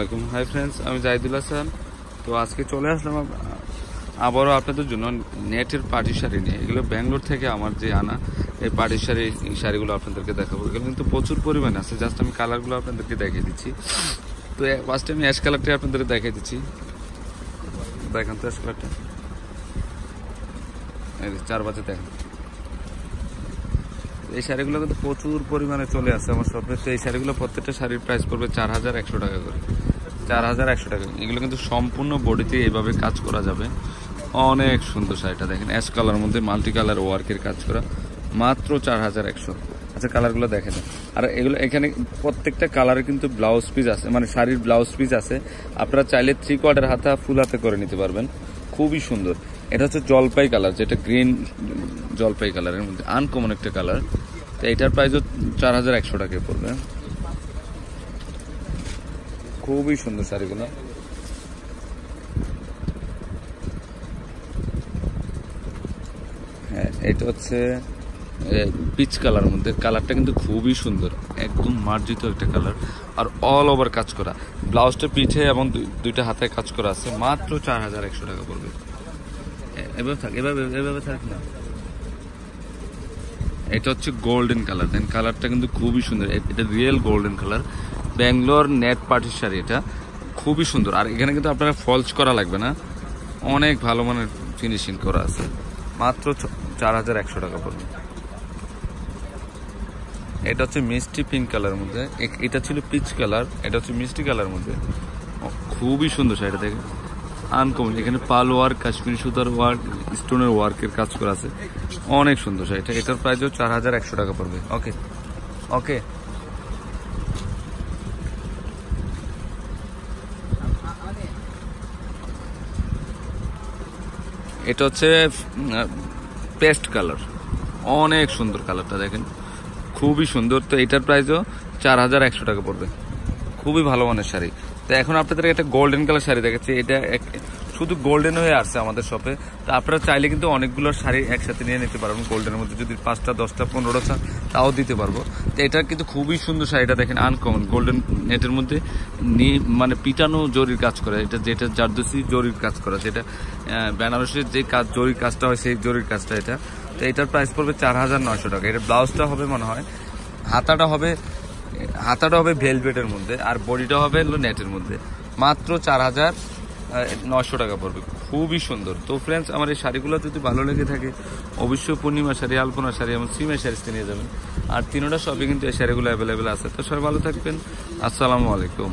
আলাইকুম। Hi friends, আমি জাহিদুল হাসান। তো আজকে চলে আসলাম আবারও আপনাদের জন্য নেটের পাটি শাড়ি নিয়ে। এগুলো ব্যাঙ্গালোর থেকে আমার যে আনা এই পাটি শাড়িগুলো আপনাদেরকে দেখাবো। এগুলো কিন্তু প্রচুর পরিমাণে আছে। জাস্ট আমি কালারগুলো আপনাদেরকে দেখিয়ে দিচ্ছি। তো ফার্স্টে আমি অ্যাশ কালারটা আপনাদেরকে দেখিয়ে দিচ্ছি। দেখেন তো অ্যাশ কালারটা, 4 বাজে দেখেন। এই শাড়িগুলো কিন্তু প্রচুর পরিমাণে চলে আসছে আমার শপে। তো এই শাড়িগুলো প্রত্যেকটা শাড়ির প্রাইস পড়বে 4100 টাকা করে, 4100 টাকা। এগুলো কিন্তু সম্পূর্ণ বডিতে এইভাবে কাজ করা যাবে। অনেক সুন্দর শাড়িটা দেখেন, অ্যাশ কালার মধ্যে মাল্টি কালার ওয়ার্কের কাজ করা, মাত্র 4100। আচ্ছা, কালারগুলো দেখেন। আর এগুলো এখানে প্রত্যেকটা কালারে কিন্তু ব্লাউজ পিস আছে, মানে শাড়ির ব্লাউজ পিস আছে। আপনারা চাইলে 3/4 হাতা ফুল হাতে করে নিতে পারবেন। খুবই সুন্দর। এটা হচ্ছে জলপাই কালার, যেটা গ্রিন জলপাই কালারের মধ্যে আনকমন একটা কালার। তো এটার প্রাইসও 4100 টাকায় পড়বে। খুবই সুন্দর শাড়িগুলো। হ্যাঁ, এটা হচ্ছে পিচ কালার মধ্যে। কালারটা কিন্তু খুবই সুন্দর, একদম মার্জিত একটা কালার। আর অল ওভার কাজ করা, ব্লাউজটা পিঠে এবং দুইটা হাতে কাজ করা আছে। মাত্র 4100 টাকা পড়বে। এভাবে থাক, এভাবে থাক না। এটা হচ্ছে গোল্ডেন কালার। দেন কালারটা কিন্তু খুবই সুন্দর। এটা real golden colour, Bangalore net পার্টির শাড়ি। এটা খুবই সুন্দর। আর এখানে কিন্তু আপনারা ফলস করা লাগবে না, অনেক ভালো মানের ফিনিশিং করা আছে। মাত্র 4100 টাকা পড়বে। এটা হচ্ছে মিষ্টি পিঙ্ক কালার মধ্যে। এটা ছিল পিচ কালার, এটা হচ্ছে মিষ্টি কালার মধ্যে। খুবই সুন্দর শাড়িটা দেখে, আনকমন। এখানে পাল ওয়ার্ক, কাশ্মীরি সুতার ওয়ার্ক, স্টোনের ওয়ার্কের কাজ করা আছে। অনেক সুন্দর শাড়িটা। এটার প্রাইসও 4100 টাকা পড়বে। ওকে ওকে। এটা হচ্ছে পেস্ট কালার, অনেক সুন্দর কালারটা দেখেন, খুবই সুন্দর। তো এটার প্রাইসও 4100 টাকা পড়বে। খুবই ভালো মানের শাড়ি। তো এখন আপনাদের একটা গোল্ডেন কালার শাড়ি দেখাচ্ছি। এটা শুধু গোল্ডেন হয়ে আসছে আমাদের শপে। তো আপনারা চাইলে কিন্তু অনেকগুলো শাড়ি একসাথে নিয়ে নিতে পারবেন। গোল্ডেনের মধ্যে যদি 5টা 10টা 15টা তাও দিতে পারবো। তো এটা কিন্তু খুবই সুন্দর শাড়িটা দেখেন, আনকমন গোল্ডেন নেটের মধ্যে মানে পিটানো জরির কাজ করা। যেটা জারদোসি জরির কাজ করা, যেটা বেনারসের যে কাজ জরির কাজটা হয় সেই জরির কাজটা এটা। তো এটার প্রাইস পড়বে 4900 টাকা। এটা ব্লাউজটা হবে মনে হয়, হাতাটা হবে ভেলভেটের মধ্যে, আর বডিটা হবে নেটের মধ্যে। মাত্র 4900 টাকা পড়বে। খুবই সুন্দর। তো ফ্রেন্ডস, আমার এই শাড়িগুলো যদি ভালো লেগে থাকে অবশ্যই পূর্ণিমা শাড়ি, আলপনা শাড়ি এবং সিমের শাড়িতে নিয়ে যাবেন। আর 3টা শপে কিন্তু এই শাড়িগুলো অ্যাভেলেবেল আছে। তো সবাই ভালো থাকবেন। আসসালামু আলাইকুম।